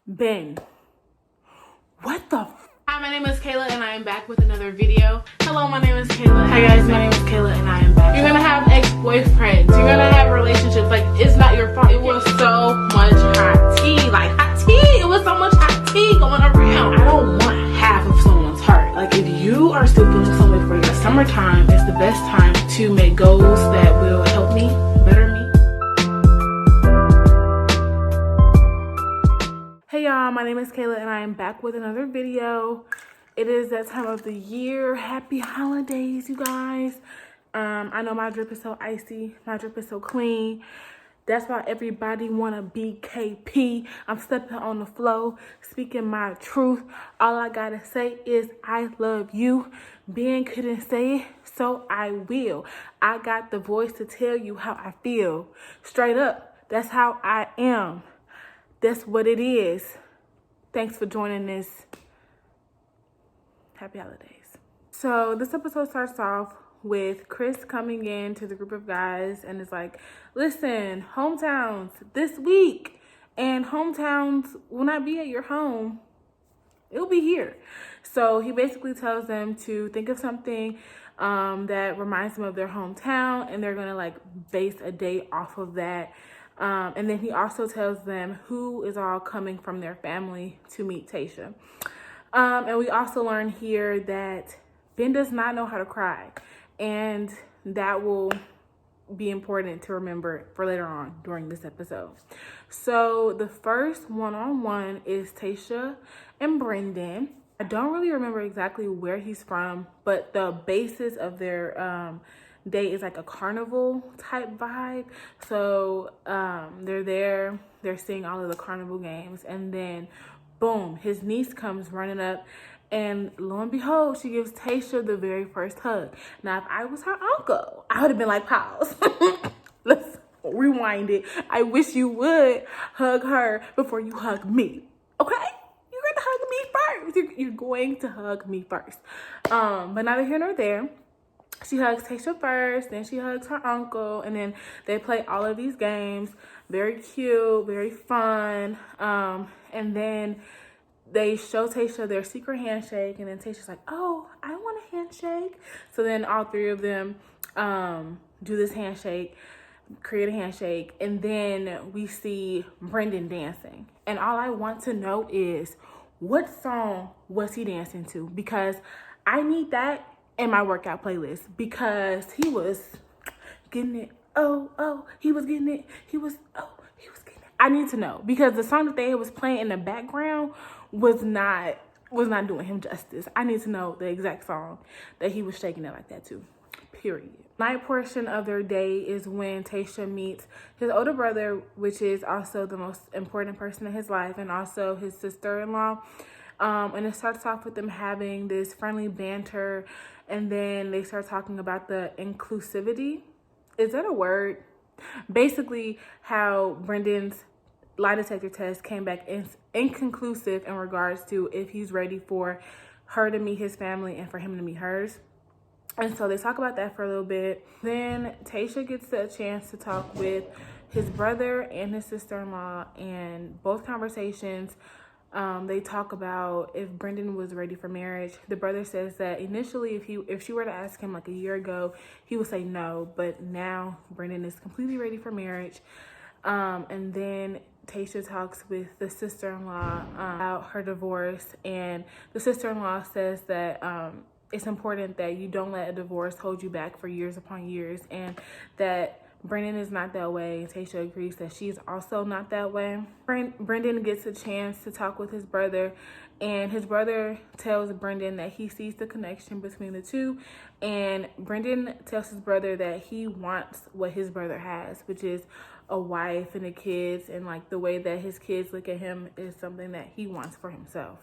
Ben. What the Hi, my name is Kayla and I am back with another video. Hello, my name is Kayla. Hi guys, my name is Kayla and I am back. You're gonna have ex-boyfriends. You're gonna have relationships. Like, it's not your fault. It was so much hot tea. Like, hot tea. It was so much hot tea going around. I don't want half of someone's heart. Like, if you are still feeling some way for your summertime, it's the best time to make goals that will help me, better me. Hey y'all, my name is Kayla and I am back with another video. It is that time of the year. Happy holidays, you guys. I know my drip is so icy. My drip is so clean. That's why everybody wanna be KP. I'm stepping on the flow, speaking my truth. All I gotta say is I love you. Ben couldn't say it, so I will. I got the voice to tell you how I feel. Straight up, that's how I am. That's what it is. Thanks for joining this. Happy holidays. So this episode starts off with Chris coming in to the group of guys and is like, listen, hometowns this week, and hometowns will not be at your home. It'll be here. So he basically tells them to think of something that reminds them of their hometown, and they're gonna like base a date off of that. And then he also tells them who is all coming from their family to meet Tasha. And we also learn here that Ben does not know how to cry. And that will be important to remember for later on during this episode. So the first one-on-one is Tasha and Brendan. I don't really remember exactly where he's from, but the basis of their date is like a carnival type vibe. So they're there, they're seeing all of the carnival games, and then boom, his niece comes running up, and lo and behold, she gives Tasha the very first hug. Now, if I was her uncle, I would have been like, pause. Let's rewind it. I wish you would hug her before you hug me. Okay? You're going to hug me first. You're going to hug me first. But neither here nor there. She hugs Tasha first, then she hugs her uncle, and then they play all of these games. Very cute, very fun. And then they show Tasha their secret handshake, and then Tasha's like, oh, I want a handshake. So then all three of them do this handshake, create a handshake, and then we see Brendan dancing. And all I want to know is, what song was he dancing to? Because I need that in my workout playlist, because he was getting it. He was getting it. He was getting it. I need to know, because the song that they was playing in the background was not doing him justice. I need to know the exact song that he was shaking it like that too. Period. Night portion of their day is when Tasha meets his older brother, which is also the most important person in his life, and also his sister-in-law. And it starts off with them having this friendly banter, and then they start talking about the inclusivity. Is that a word? Basically, how Brendan's lie detector test came back inconclusive in regards to if he's ready for her to meet his family and for him to meet hers. And so they talk about that for a little bit. Then Tasha gets a chance to talk with his brother and his sister-in-law, and both conversations, they talk about if Brendan was ready for marriage. The brother says that initially, if she were to ask him like a year ago, he would say no, but now Brendan is completely ready for marriage. And then Tasha talks with the sister-in-law about her divorce, and the sister-in-law says that it's important that you don't let a divorce hold you back for years upon years, and that Brendan is not that way. Tasha agrees that she's also not that way. Brendan gets a chance to talk with his brother, and his brother tells Brendan that he sees the connection between the two, and Brendan tells his brother that he wants what his brother has, which is a wife and the kids, and like the way that his kids look at him is something that he wants for himself.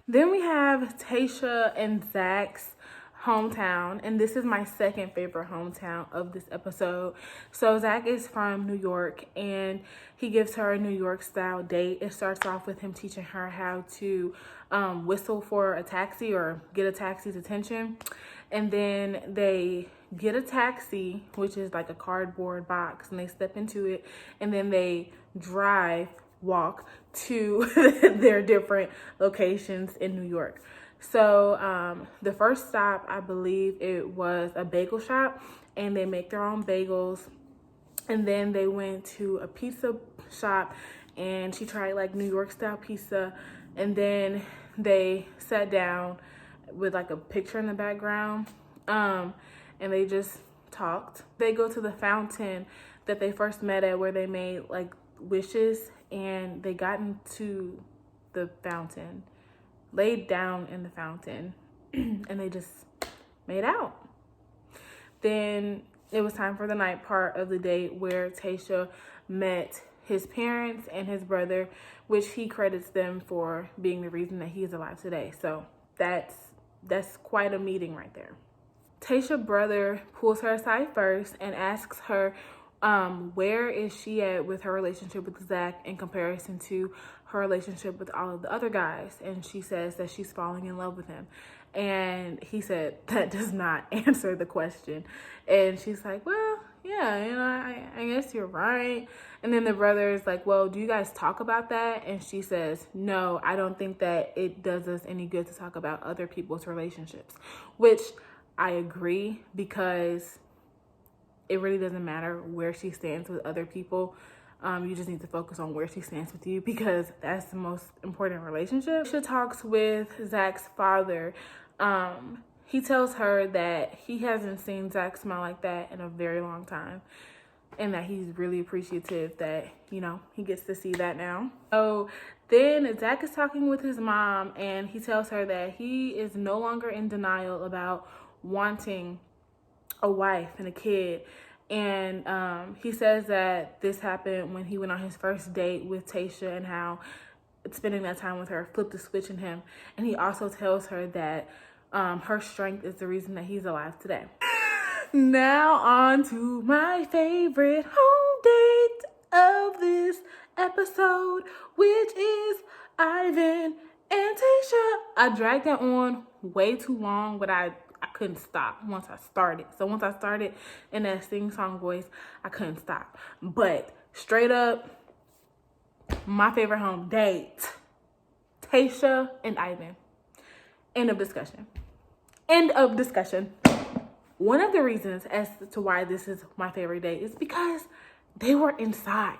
Then we have Tasha and Zach's hometown, and this is my second favorite hometown of this episode. So Zach is from New York, and he gives her a New York style date. It starts off with him teaching her how to whistle for a taxi or get a taxi's attention, and then they get a taxi, which is like a cardboard box, and they step into it, and then they walk to their different locations in New York. So the first stop, I believe it was a bagel shop, and they make their own bagels. And then they went to a pizza shop, and she tried like New York style pizza. And then they sat down with like a picture in the background, and they just talked. They go to the fountain that they first met at, where they made like wishes, and they got into the fountain, laid down in the fountain, and they just made out. Then it was time for the night part of the date, where Tasha met his parents and his brother, which he credits them for being the reason that he is alive today. So that's quite a meeting right there. Tasha's brother pulls her aside first and asks her, where is she at with her relationship with Zach in comparison to her relationship with all of the other guys? And she says that she's falling in love with him. And he said that does not answer the question. And she's like, well, yeah, you know, I guess you're right. And then the brother is like, well, do you guys talk about that? And she says, no, I don't think that it does us any good to talk about other people's relationships, which I agree, because it really doesn't matter where she stands with other people. You just need to focus on where she stands with you, because that's the most important relationship. She talks with Zach's father. He tells her that he hasn't seen Zach smile like that in a very long time, and that he's really appreciative that, you know, he gets to see that now. So then Zach is talking with his mom, and he tells her that he is no longer in denial about wanting a wife and a kid. And he says that this happened when he went on his first date with Tasha, and how spending that time with her flipped the switch in him. And he also tells her that her strength is the reason that he's alive today. Now on to my favorite home date of this episode, which is Ivan and Tasha. I dragged that on way too long, but I couldn't stop once I started. So once I started in that sing-song voice, I couldn't stop. But straight up, my favorite home date, Tasha and Ivan. End of discussion. End of discussion. One of the reasons as to why this is my favorite date is because they were inside.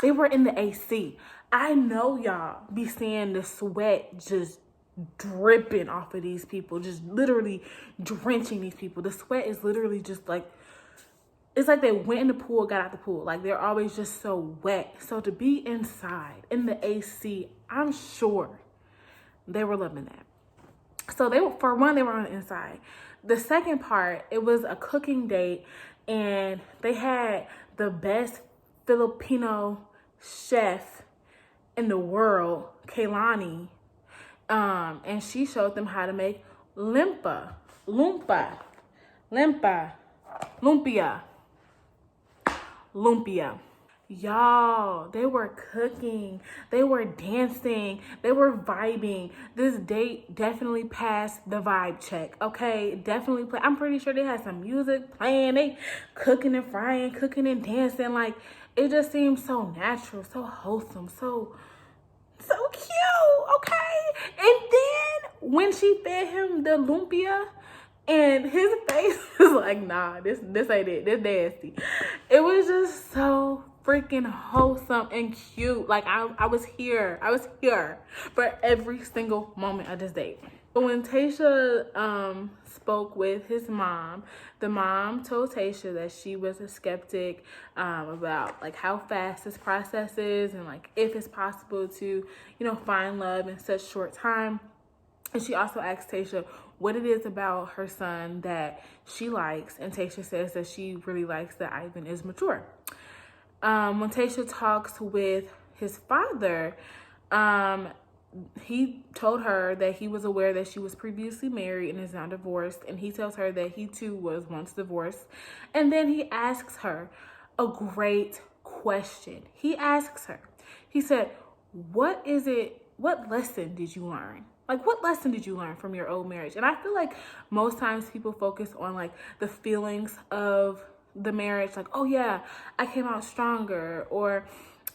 They were in the AC. I know y'all be seeing the sweat just dripping off of these people, just literally drenching these people. The sweat is literally just like, it's like they went in the pool, got out the pool. Like, they're always just so wet. So to be inside in the AC, I'm sure they were loving that. So they were, for one, they were on the inside. The second part, it was a cooking date, and they had the best Filipino chef in the world, Kaylani, and she showed them how to make lumpia. Y'all, they were cooking, they were dancing, they were vibing. This date definitely passed the vibe check, okay? Definitely play. I'm pretty sure they had some music playing, they cooking and frying, cooking and dancing. Like, it just seemed so natural, so wholesome, so cute, okay? And then when she fed him the lumpia, and his face was like, nah, this ain't it. This nasty. It was just so freaking wholesome and cute. Like, I was here. I was here for every single moment of this date. But when Tasha spoke with his mom, the mom told Tasha that she was a skeptic about like how fast this process is, and like if it's possible to, you know, find love in such short time. And she also asked Tasha what it is about her son that she likes. And Tasha says that she really likes that Ivan is mature. When Tasha talks with his father, he told her that he was aware that she was previously married and is now divorced. And he tells her that he too was once divorced. And then he asks her a great question. He asks her, he said, what lesson did you learn? Like, what lesson did you learn from your old marriage? And I feel like most times people focus on like the feelings of the marriage. Like, oh yeah, I came out stronger. Or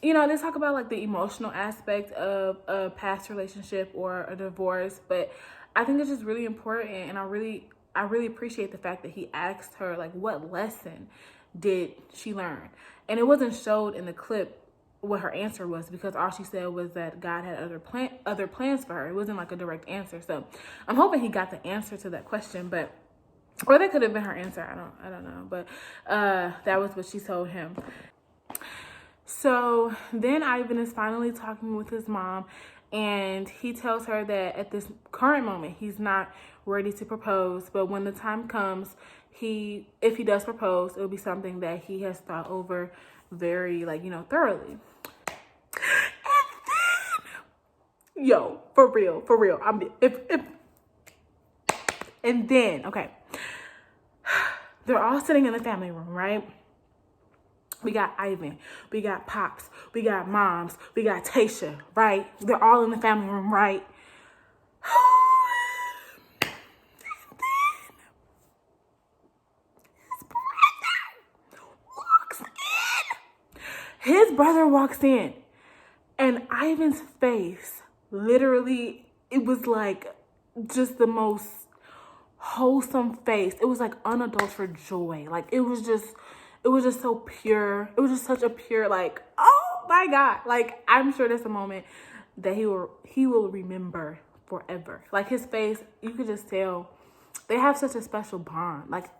you know, they talk about like the emotional aspect of a past relationship or a divorce, but I think it's just really important, and I really appreciate the fact that he asked her like what lesson did she learn, and it wasn't showed in the clip what her answer was, because all she said was that God had other plans for her. It wasn't like a direct answer, so I'm hoping he got the answer to that question, but or that could have been her answer. I don't know, but that was what she told him. So then Ivan is finally talking with his mom, and he tells her that at this current moment, he's not ready to propose, but when the time comes, if he does propose, it'll be something that he has thought over very, like, you know, thoroughly. And then, yo, for real, and then, okay, they're all sitting in the family room, right? We got Ivan, we got Pops, we got Moms, we got Tasha, right? They're all in the family room, right? His brother walks in, and Ivan's face, literally, it was like just the most wholesome face. It was like unadulterated joy. Like it was just so pure. It was just such a pure, like, oh my God. Like, I'm sure that's a moment that he will remember forever. Like his face, you could just tell they have such a special bond. Like,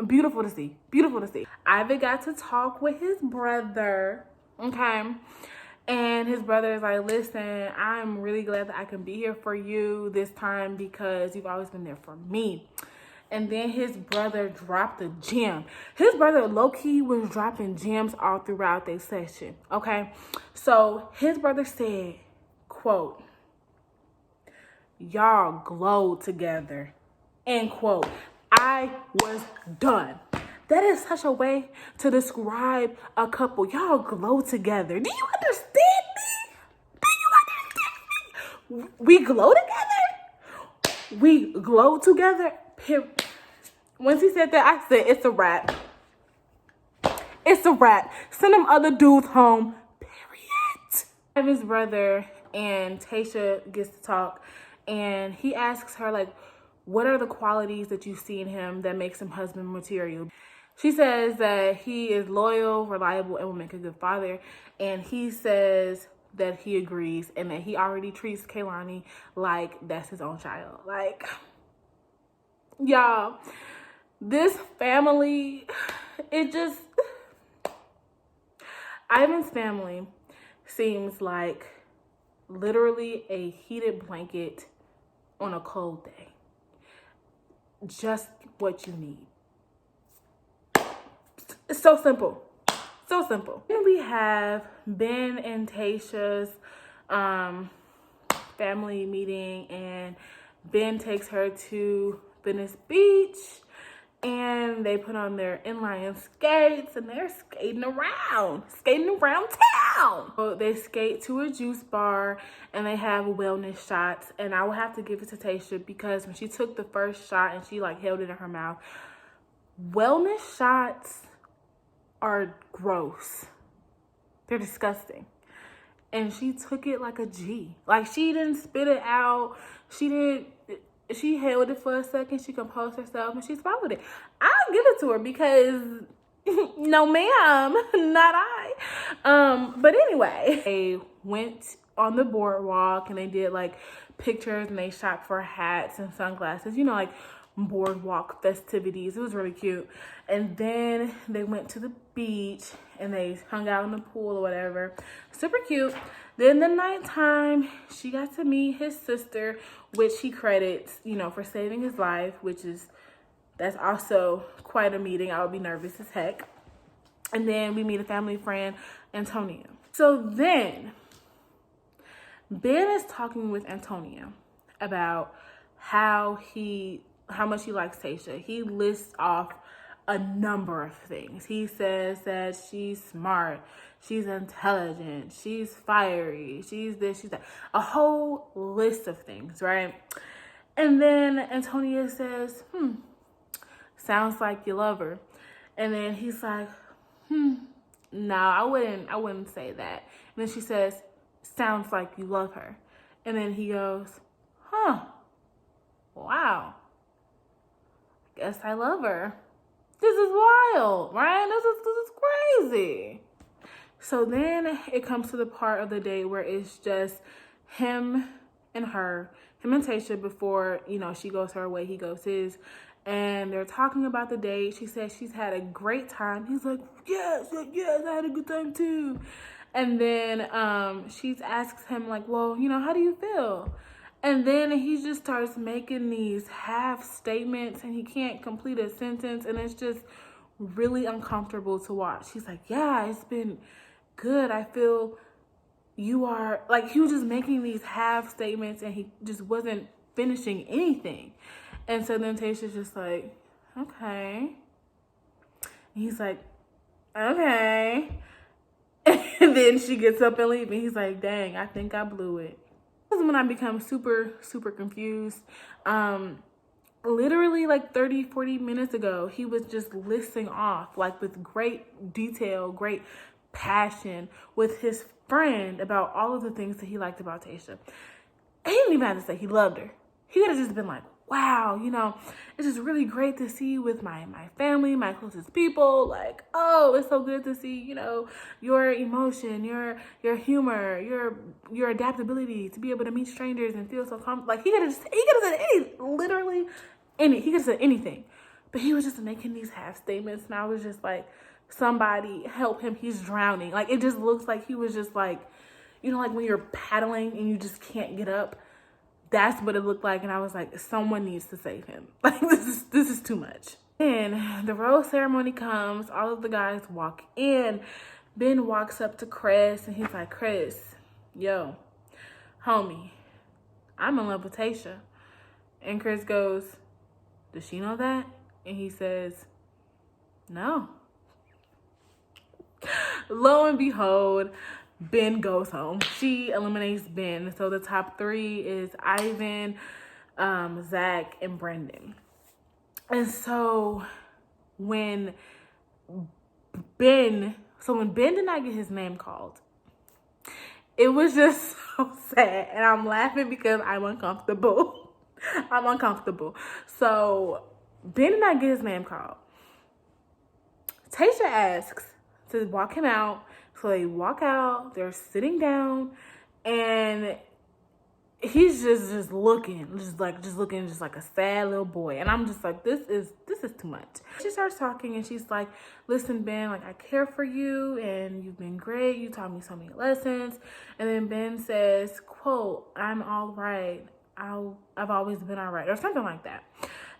beautiful to see. Beautiful to see. Ivan got to talk with his brother. Okay. And his brother is like, listen, I'm really glad that I can be here for you this time because you've always been there for me. And then his brother dropped a gem. His brother low-key was dropping gems all throughout their session. Okay. So his brother said, quote, y'all glowed together, end quote. I was done. That is such a way to describe a couple. Y'all glow together. Do you understand me? Do you understand me? We glow together. We glow together. Once he said that, I said, it's a wrap. It's a wrap. Send them other dudes home. Period. Ivan's brother and Tasha gets to talk, and he asks her, like, what are the qualities that you see in him that makes him husband material? She says that he is loyal, reliable, and will make a good father. And he says that he agrees and that he already treats Kaylani like that's his own child. Like, y'all, this family, it just, Ivan's family seems like literally a heated blanket on a cold day. Just what you need. It's so simple. So simple. Then we have Ben and Tasha's family meeting, and Ben takes her to Venice Beach, and they put on their inline skates, and they're skating around town. So they skate to a juice bar, and they have wellness shots, and I will have to give it to Tasha because when she took the first shot and she like held it in her mouth, wellness shots are gross. They're disgusting. And she took it like a G. Like, she didn't spit it out. She held it for a second. She composed herself and she swallowed it. I'll give it to her because no ma'am, not I. But anyway, they went on the boardwalk and they did like pictures and they shopped for hats and sunglasses, you know, like boardwalk festivities. It was really cute. And then they went to the beach and they hung out in the pool or whatever. Super cute. Then the nighttime, she got to meet his sister, which he credits, you know, for saving his life, that's also quite a meeting. I would be nervous as heck. And then we meet a family friend, Antonia. So then Ben is talking with Antonia about how much he likes Tasha. He lists off a number of things. He says that she's smart, she's intelligent, she's fiery, she's this, she's that. A whole list of things, right? And then Antonia says, sounds like you love her. And then he's like, no, I wouldn't say that. And then she says, sounds like you love her. And then he goes, huh, wow, guess I love her. This is wild, right? This is crazy. So then it comes to the part of the day where it's just him and Tasha before, she goes her way, he goes his. And they're talking about the date. She says she's had a great time. He's like, yes, I had a good time too. And then she asks him like, well, how do you feel? And then he just starts making these half statements and he can't complete a sentence. And it's just really uncomfortable to watch. She's like, yeah, it's been good. I feel you are, like, he was just making these half statements and he just wasn't finishing anything. And so then Tasha's just like, okay. And he's like, okay. And then she gets up and leaves. And he's like, dang, I think I blew it. This is when I become super, super confused. Literally like 30, 40 minutes ago, he was just listing off, like with great detail, great passion with his friend about all of the things that he liked about Tasha. He didn't even have to say he loved her. He could have just been like, wow, it's just really great to see you with my family, my closest people. Like, oh, it's so good to see, your emotion, your humor, your adaptability to be able to meet strangers and feel so comfortable. Like, he could have said anything. But he was just making these half statements, and I was just like, somebody help him, he's drowning. Like, it just looks like he was just like, like when you're paddling and you just can't get up. That's what it looked like. And I was like, someone needs to save him. Like, this is too much. And the rose ceremony comes. All of the guys walk in. Ben walks up to Chris and he's like, Chris, yo, homie, I'm in love with Tasha. And Chris goes, does she know that? And he says, no. Lo and behold, Ben goes home. She eliminates Ben. So the top three is Ivan, Zach, and Brendan. And so when Ben did not get his name called, it was just so sad. And I'm laughing because I'm uncomfortable. I'm uncomfortable. So Ben did not get his name called. Tasha asks to walk him out. So they walk out, they're sitting down, and he's just looking like a sad little boy. And I'm just like, this is too much. She starts talking and she's like, listen, Ben, like, I care for you and you've been great. You taught me so many lessons. And then Ben says, quote, I'm all right. I've always been all right, or something like that.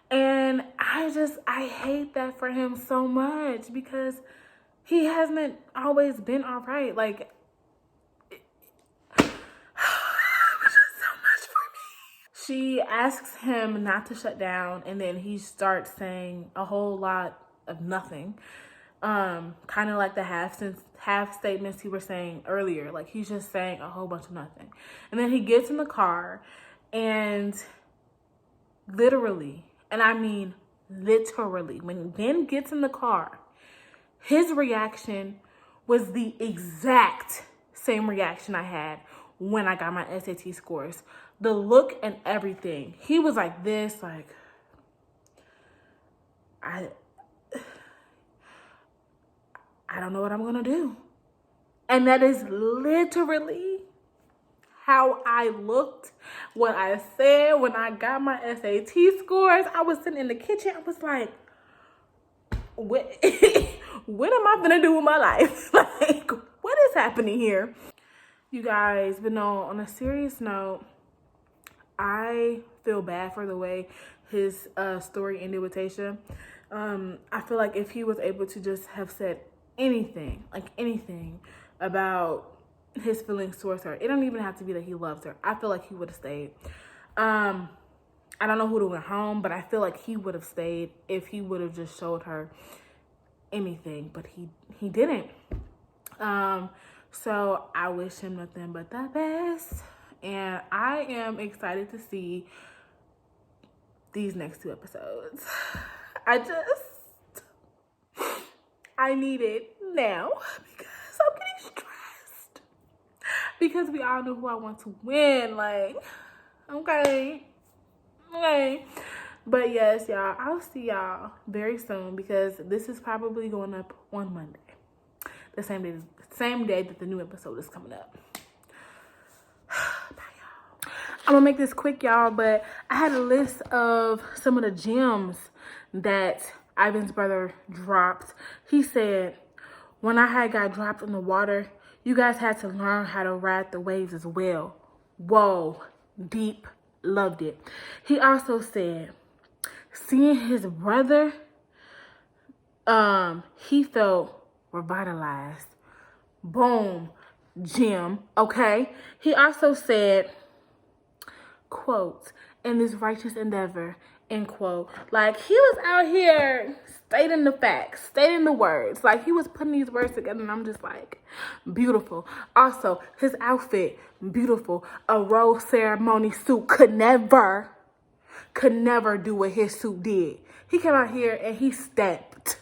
And I hate that for him so much because he hasn't always been all right. Like, it was just so much for me. She asks him not to shut down, and then he starts saying a whole lot of nothing. Kind of like the half statements he was saying earlier. Like, he's just saying a whole bunch of nothing. And then he gets in the car, and literally, and I mean literally, when Ben gets in the car, his reaction was the exact same reaction I had when I got my SAT scores. The look and everything. He was like this, like, I don't know what I'm going to do. And that is literally how I looked, what I said when I got my SAT scores. I was sitting in the kitchen. I was like, what am I gonna do with my life? Like, what is happening here? You guys, but no, on a serious note, I feel bad for the way his story ended with Tasha. I feel like if he was able to just have said anything about his feelings towards her, it don't even have to be that he loves her. I feel like he would have stayed. I don't know who went home, but I feel like he would have stayed if he would have just showed her anything, but he didn't. So I wish him nothing but the best, and I am excited to see these next 2 episodes. I need it. now because I'm getting stressed. Because we all know who I want to win. Like, okay. But yes, y'all, I'll see y'all very soon because this is probably going up on Monday. The same day that the new episode is coming up. Bye, y'all. I'm gonna make this quick, y'all, but I had a list of some of the gems that Ivan's brother dropped. He said, when I had got dropped in the water, you guys had to learn how to ride the waves as well. Whoa, deep, loved it. He also said, seeing his brother, he felt revitalized. Boom, Jim, okay? He also said, quote, in this righteous endeavor, end quote. Like, he was out here stating the facts, stating the words. Like, he was putting these words together, and I'm just like, beautiful. Also, his outfit, beautiful. A rose ceremony suit could never do what his suit did. He came out here and he stepped.